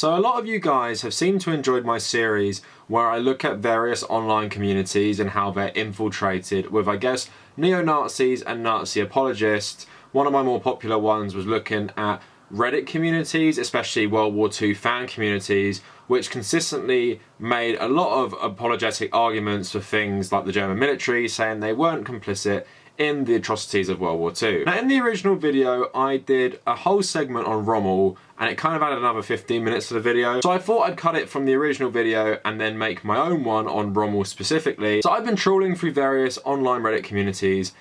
So a lot of you guys have seemed to enjoy my series where I look at various online communities and how they're infiltrated with, I guess, neo-Nazis and Nazi apologists. One of my more popular ones was looking at Reddit communities, especially World War II fan communities, which consistently made a lot of apologetic arguments for things like the German military, saying they weren't complicit in the atrocities of World War II. Now, in the original video, I did a whole segment on Rommel, and it kind of added another 15 minutes to the video. So I thought I'd cut it from the original video and then make my own one on Rommel specifically. So I've been trawling through various online Reddit communities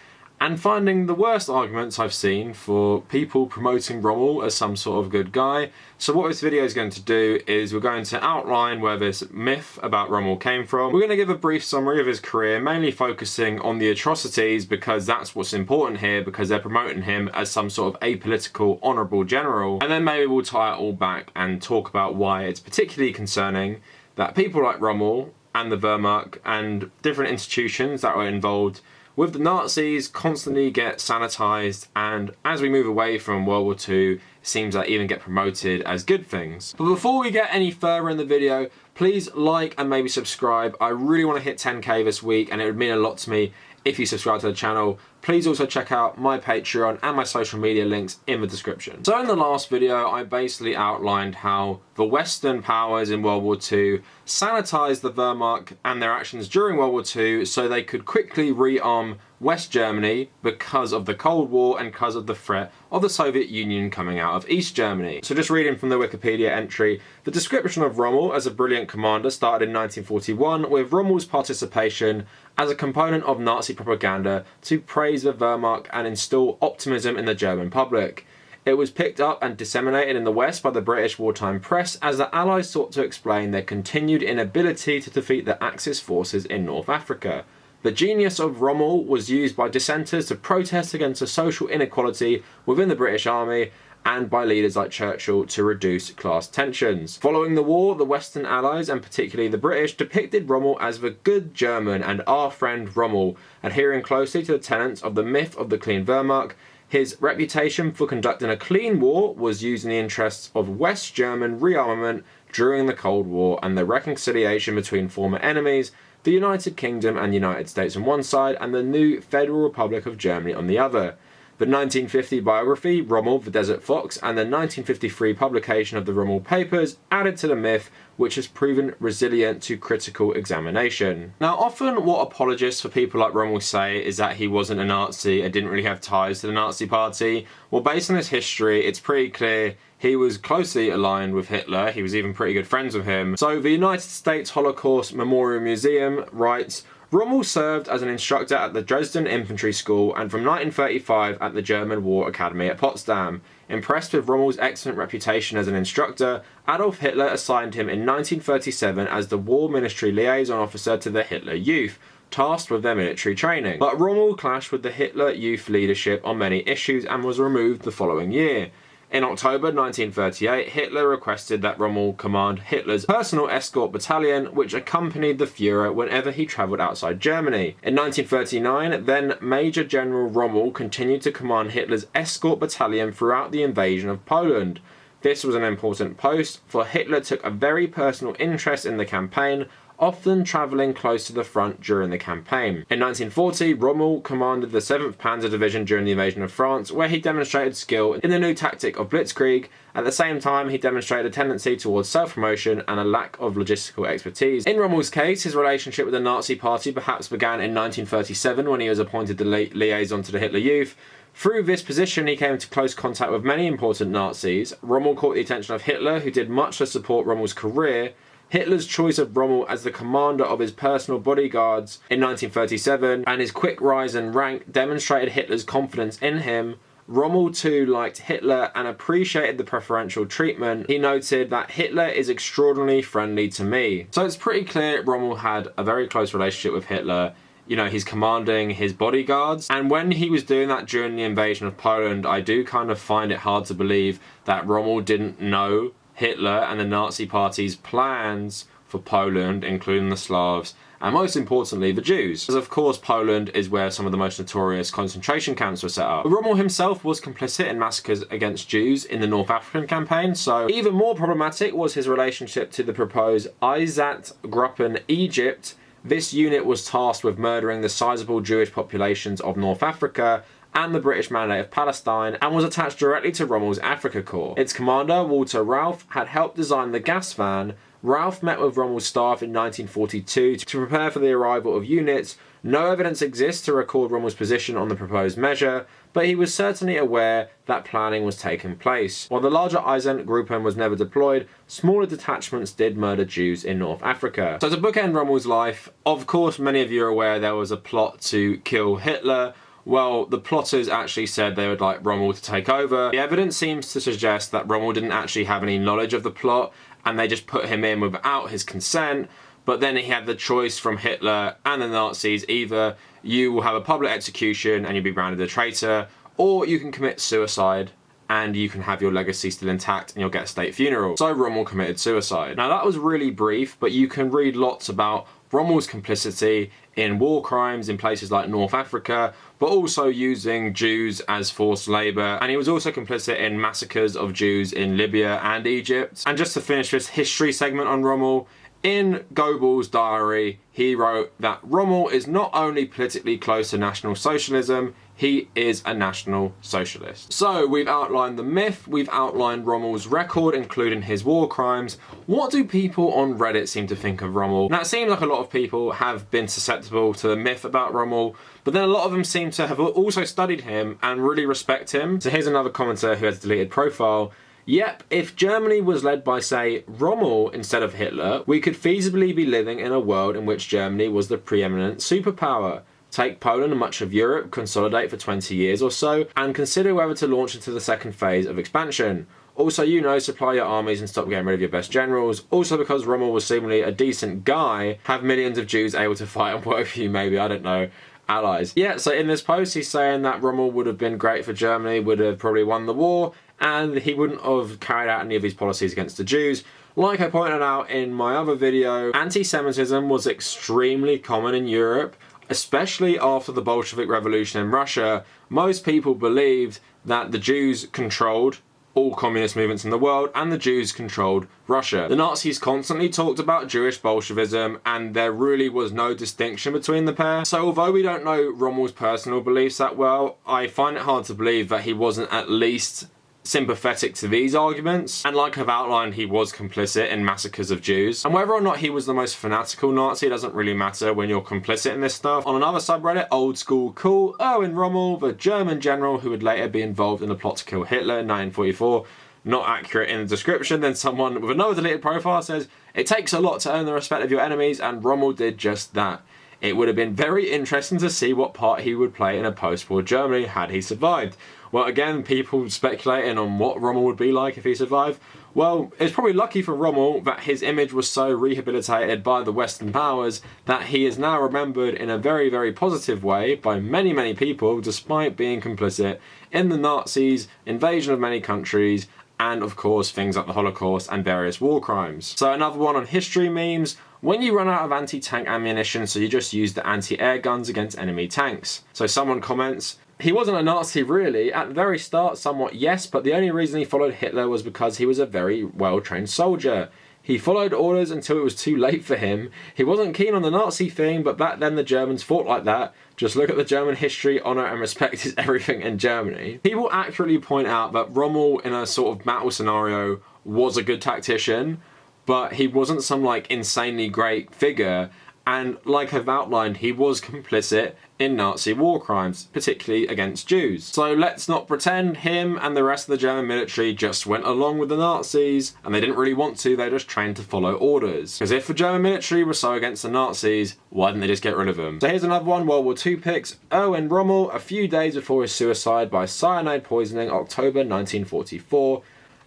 and finding the worst arguments I've seen for people promoting Rommel as some sort of good guy. So what this video is going to do is we're going to outline where this myth about Rommel came from. We're going to give a brief summary of his career, mainly focusing on the atrocities because that's what's important here, because they're promoting him as some sort of apolitical, honourable general. And then maybe we'll tie it all back and talk about why it's particularly concerning that people like Rommel and the Wehrmacht and different institutions that were involved with the Nazis constantly get sanitized, and as we move away from World War II, it seems like even get promoted as good things. But before we get any further in the video, please like and maybe subscribe. I really want to hit 10k this week, and it would mean a lot to me if you subscribe to the channel. Please also check out my Patreon and my social media links in the description. So in the last video, I basically outlined how the Western powers in World War II sanitized the Wehrmacht and their actions during World War II so they could quickly rearm West Germany because of the Cold War and because of the threat of the Soviet Union coming out of East Germany. So just reading from the Wikipedia entry, the description of Rommel as a brilliant commander started in 1941 with Rommel's participation as a component of Nazi propaganda to praise the Wehrmacht and instill optimism in the German public. It was picked up and disseminated in the West by the British wartime press as the Allies sought to explain their continued inability to defeat the Axis forces in North Africa. The genius of Rommel was used by dissenters to protest against the social inequality within the British Army and by leaders like Churchill to reduce class tensions. Following the war, the Western Allies, and particularly the British, depicted Rommel as the good German and our friend Rommel, adhering closely to the tenets of the myth of the clean Wehrmacht. His reputation for conducting a clean war was used in the interests of West German rearmament during the Cold War and the reconciliation between former enemies, the United Kingdom and United States on one side, and the new Federal Republic of Germany on the other. The 1950 biography, Rommel, the Desert Fox, and the 1953 publication of the Rommel Papers added to the myth, which has proven resilient to critical examination. Now, often what apologists for people like Rommel say is that he wasn't a Nazi and didn't really have ties to the Nazi party. Well, based on his history, it's pretty clear he was closely aligned with Hitler. He was even pretty good friends with him. So the United States Holocaust Memorial Museum writes, Rommel served as an instructor at the Dresden Infantry School and from 1935 at the German War Academy at Potsdam. Impressed with Rommel's excellent reputation as an instructor, Adolf Hitler assigned him in 1937 as the War Ministry liaison officer to the Hitler Youth, tasked with their military training. But Rommel clashed with the Hitler Youth leadership on many issues and was removed the following year. In October 1938, Hitler requested that Rommel command Hitler's personal escort battalion, which accompanied the Führer whenever he travelled outside Germany. In 1939, then Major General Rommel continued to command Hitler's escort battalion throughout the invasion of Poland. This was an important post, for Hitler took a very personal interest in the campaign, often travelling close to the front during the campaign. In 1940, Rommel commanded the 7th Panzer Division during the invasion of France, where he demonstrated skill in the new tactic of blitzkrieg. At the same time, he demonstrated a tendency towards self-promotion and a lack of logistical expertise. In Rommel's case, his relationship with the Nazi Party perhaps began in 1937 when he was appointed the liaison to the Hitler Youth. Through this position, he came into close contact with many important Nazis. Rommel caught the attention of Hitler, who did much to support Rommel's career. Hitler's choice of Rommel as the commander of his personal bodyguards in 1937 and his quick rise in rank demonstrated Hitler's confidence in him. Rommel too liked Hitler and appreciated the preferential treatment. He noted that Hitler is extraordinarily friendly to me. So it's pretty clear Rommel had a very close relationship with Hitler. You know, he's commanding his bodyguards, and when he was doing that during the invasion of Poland, I do kind of find it hard to believe that Rommel didn't know Hitler and the Nazi Party's plans for Poland, including the Slavs, and most importantly, the Jews. Because of course, Poland is where some of the most notorious concentration camps were set up. But Rommel himself was complicit in massacres against Jews in the North African campaign, so even more problematic was his relationship to the proposed Einsatzgruppen Egypt. This unit was tasked with murdering the sizable Jewish populations of North Africa and the British Mandate of Palestine, and was attached directly to Rommel's Africa Corps. Its commander, Walter Ralph, had helped design the gas van. Ralph met with Rommel's staff in 1942 to prepare for the arrival of units. No evidence exists to record Rommel's position on the proposed measure, but he was certainly aware that planning was taking place. While the larger Einsatzgruppen was never deployed, smaller detachments did murder Jews in North Africa. So to bookend Rommel's life, of course many of you are aware there was a plot to kill Hitler. Well, the plotters actually said they would like Rommel to take over. The evidence seems to suggest that Rommel didn't actually have any knowledge of the plot, and they just put him in without his consent. But then he had the choice from Hitler and the Nazis: either you will have a public execution and you'll be branded a traitor, or you can commit suicide and you can have your legacy still intact and you'll get a state funeral. So Rommel committed suicide. Now that was really brief, but you can read lots about Rommel's complicity in war crimes in places like North Africa, but also using Jews as forced labour. And he was also complicit in massacres of Jews in Libya and Egypt. And just to finish this history segment on Rommel, in Goebbels' diary, he wrote that Rommel is not only politically close to National Socialism, he is a National Socialist. So we've outlined the myth, we've outlined Rommel's record, including his war crimes. What do people on Reddit seem to think of Rommel? Now it seems like a lot of people have been susceptible to the myth about Rommel, but then a lot of them seem to have also studied him and really respect him. So here's another commenter who has a deleted profile. Yep, if Germany was led by, say, Rommel instead of Hitler, we could feasibly be living in a world in which Germany was the preeminent superpower. Take Poland and much of Europe, consolidate for 20 years or so, and consider whether to launch into the second phase of expansion. Also, supply your armies and stop getting rid of your best generals. Also, because Rommel was seemingly a decent guy, have millions of Jews able to fight and work for you, maybe, I don't know, allies. Yeah, so in this post, he's saying that Rommel would have been great for Germany, would have probably won the war, and he wouldn't have carried out any of his policies against the Jews. Like I pointed out in my other video, anti-Semitism was extremely common in Europe, especially after the Bolshevik Revolution in Russia. Most people believed that the Jews controlled all communist movements in the world and the Jews controlled Russia. The Nazis constantly talked about Jewish Bolshevism and there really was no distinction between the pair. So although we don't know Rommel's personal beliefs that well, I find it hard to believe that he wasn't at least sympathetic to these arguments, and like I've outlined, he was complicit in massacres of Jews. And whether or not he was the most fanatical Nazi doesn't really matter when you're complicit in this stuff. On another subreddit, Old School Cool, Erwin Rommel, the German general who would later be involved in the plot to kill Hitler in 1944, not accurate in the description. Then someone with another deleted profile says, it takes a lot to earn the respect of your enemies, and Rommel did just that. It would have been very interesting to see what part he would play in a post-war Germany had he survived. Well, again, people speculating on what Rommel would be like if he survived. Well, it's probably lucky for Rommel that his image was so rehabilitated by the Western powers that he is now remembered in a very, very positive way by many, many people, despite being complicit in the Nazis' invasion of many countries, and of course things like the Holocaust and various war crimes. So another one on history memes. When you run out of anti-tank ammunition, so you just use the anti-air guns against enemy tanks. So someone comments, he wasn't a Nazi really. At the very start, somewhat yes, but the only reason he followed Hitler was because he was a very well-trained soldier. He followed orders until it was too late for him. He wasn't keen on the Nazi thing, but back then the Germans fought like that. Just look at the German history, honour and respect is everything in Germany. People accurately point out that Rommel, in a sort of battle scenario, was a good tactician, but he wasn't some like insanely great figure, and like I've outlined, he was complicit in Nazi war crimes, particularly against Jews. So let's not pretend him and the rest of the German military just went along with the Nazis, and they didn't really want to, they just trained to follow orders. Because if the German military was so against the Nazis, why didn't they just get rid of them? So here's another one, World War II pics. Erwin Rommel, a few days before his suicide by cyanide poisoning, October 1944.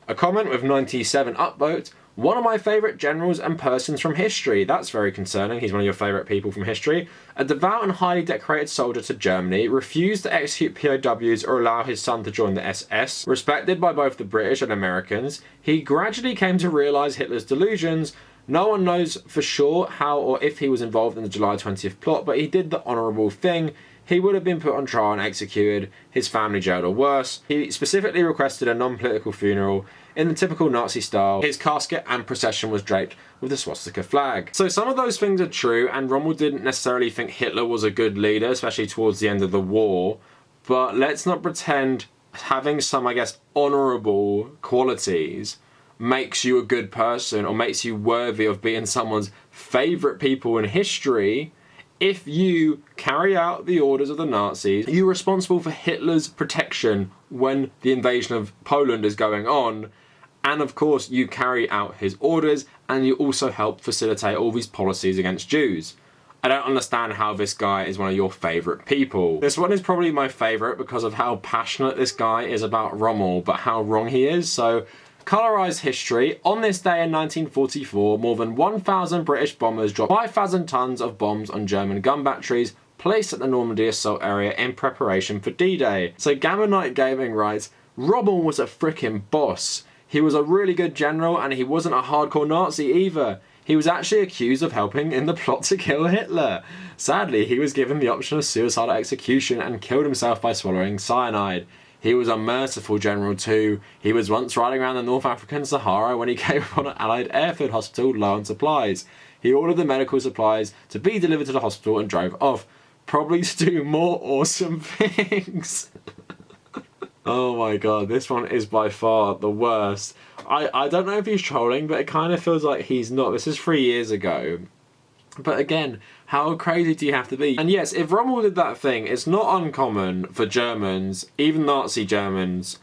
A comment with 97 upvotes. One of my favourite generals and persons from history. That's very concerning. He's one of your favourite people from history. A devout and highly decorated soldier to Germany, refused to execute POWs or allow his son to join the SS. Respected by both the British and Americans, he gradually came to realise Hitler's delusions, No one knows for sure how or if he was involved in the July 20th plot, but he did the honourable thing. He would have been put on trial and executed, his family jailed or worse. He specifically requested a non-political funeral in the typical Nazi style. His casket and procession was draped with the swastika flag. So some of those things are true, and Rommel didn't necessarily think Hitler was a good leader, especially towards the end of the war. But let's not pretend having some, I guess, honourable qualities makes you a good person or makes you worthy of being someone's favourite people in history. If you carry out the orders of the Nazis, you're responsible for Hitler's protection when the invasion of Poland is going on. And of course, you carry out his orders, and you also help facilitate all these policies against Jews. I don't understand how this guy is one of your favourite people. This one is probably my favourite because of how passionate this guy is about Rommel, but how wrong he is. So, colorised history. On this day in 1944, more than 1,000 British bombers dropped 5,000 tons of bombs on German gun batteries placed at the Normandy assault area in preparation for D-Day. So Gamma Knight Gaming writes, Rommel was a frickin' boss. He was a really good general, and he wasn't a hardcore Nazi either. He was actually accused of helping in the plot to kill Hitler. Sadly, he was given the option of suicidal execution and killed himself by swallowing cyanide. He was a merciful general too. He was once riding around the North African Sahara when he came upon an Allied airfield hospital low on supplies. He ordered the medical supplies to be delivered to the hospital and drove off, probably to do more awesome things. Oh my god, this one is by far the worst. I don't know if he's trolling, but it kind of feels like he's not. This is 3 years ago. But again, how crazy do you have to be? And yes, if Rommel did that thing, it's not uncommon for Germans, even Nazi Germans,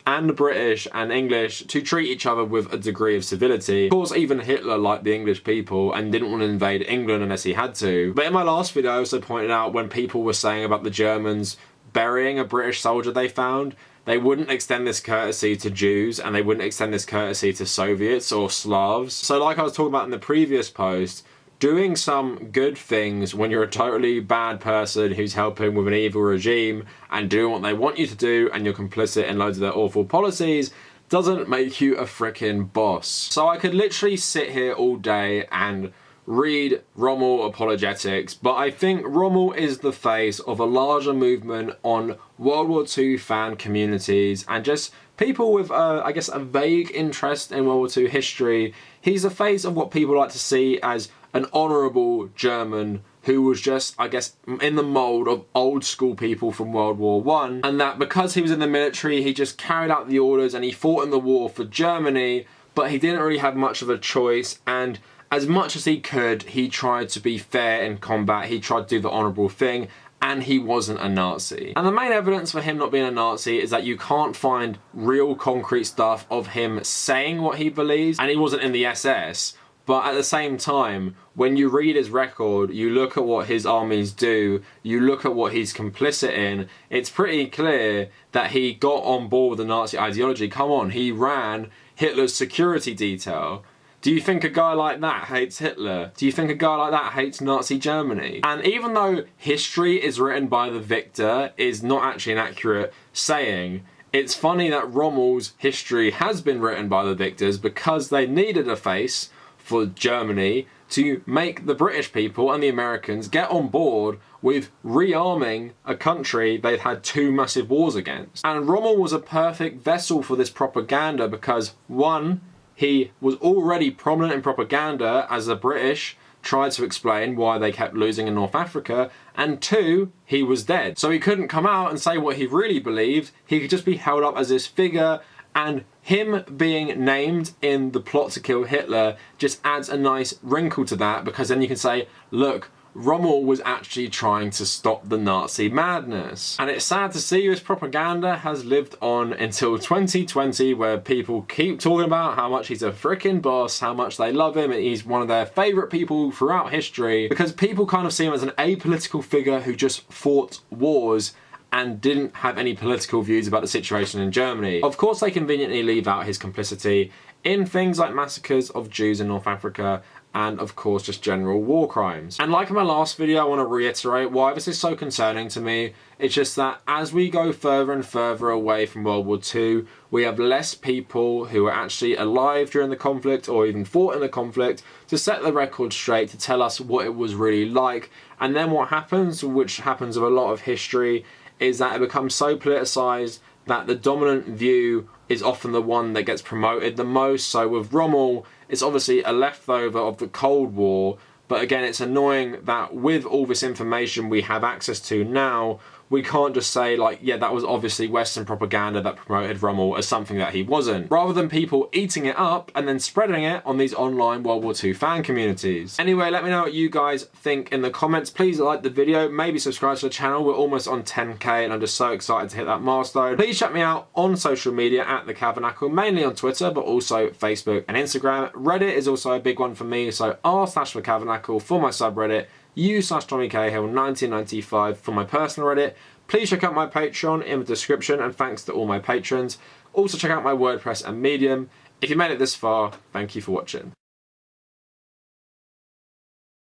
and the British and English to treat each other with a degree of civility. Of course, even Hitler liked the English people and didn't want to invade England unless he had to. But in my last video, I also pointed out when people were saying about the Germans burying a British soldier they found, they wouldn't extend this courtesy to Jews, and they wouldn't extend this courtesy to Soviets or Slavs. So like I was talking about in the previous post, doing some good things when you're a totally bad person who's helping with an evil regime and doing what they want you to do and you're complicit in loads of their awful policies doesn't make you a frickin' boss. So I could literally sit here all day and read Rommel apologetics, but I think Rommel is the face of a larger movement on World War II fan communities and just people with, I guess, a vague interest in World War II history. He's the face of what people like to see as an honourable German who was just, I guess, in the mould of old school people from World War I, and that because he was in the military, he just carried out the orders and he fought in the war for Germany, but he didn't really have much of a choice, and as much as he could, he tried to be fair in combat, he tried to do the honourable thing, and he wasn't a Nazi. And the main evidence for him not being a Nazi is that you can't find real concrete stuff of him saying what he believes, and he wasn't in the SS. But at the same time, when you read his record, you look at what his armies do, you look at what he's complicit in, it's pretty clear that he got on board with the Nazi ideology. Come on, he ran Hitler's security detail. Do you think a guy like that hates Hitler? Do you think a guy like that hates Nazi Germany? And even though history is written by the victor is not actually an accurate saying, it's funny that Rommel's history has been written by the victors because they needed a face for Germany to make the British people and the Americans get on board with rearming a country they'd had 2 massive wars against. And Rommel was a perfect vessel for this propaganda because, one, he was already prominent in propaganda as the British tried to explain why they kept losing in North Africa, and 2, he was dead. So he couldn't come out and say what he really believed, he could just be held up as this figure, and him being named in the plot to kill Hitler just adds a nice wrinkle to that, because then you can say, look, Rommel was actually trying to stop the Nazi madness. And it's sad to see this propaganda has lived on until 2020, where people keep talking about how much he's a frickin' boss, how much they love him, and he's one of their favourite people throughout history, because people kind of see him as an apolitical figure who just fought wars and didn't have any political views about the situation in Germany. Of course, they conveniently leave out his complicity in things like massacres of Jews in North Africa and of course just general war crimes. And like in my last video, I want to reiterate why this is so concerning to me. It's just that as we go further and further away from World War II, we have less people who are actually alive during the conflict or even fought in the conflict to set the record straight, to tell us what it was really like. And then what happens, which happens with a lot of history, is that it becomes so politicized that the dominant view is often the one that gets promoted the most. So with Rommel, it's obviously a leftover of the Cold War, but again, it's annoying that with all this information we have access to now, we can't just say like, yeah, that was obviously Western propaganda that promoted Rommel as something that he wasn't, rather than people eating it up and then spreading it on these online World War II fan communities. Anyway, let me know what you guys think in the comments. Please like the video, maybe subscribe to the channel. We're almost on 10k and I'm just so excited to hit that milestone. Please check me out on social media at The Tabernacle, mainly on Twitter, but also Facebook and Instagram. Reddit is also a big one for me, so r/The Tabernacle for my subreddit, u/TommyCahill1995 for my personal Reddit. Please check out my Patreon in the description, and thanks to all my patrons. Also check out my WordPress and Medium. If you made it this far, thank you for watching.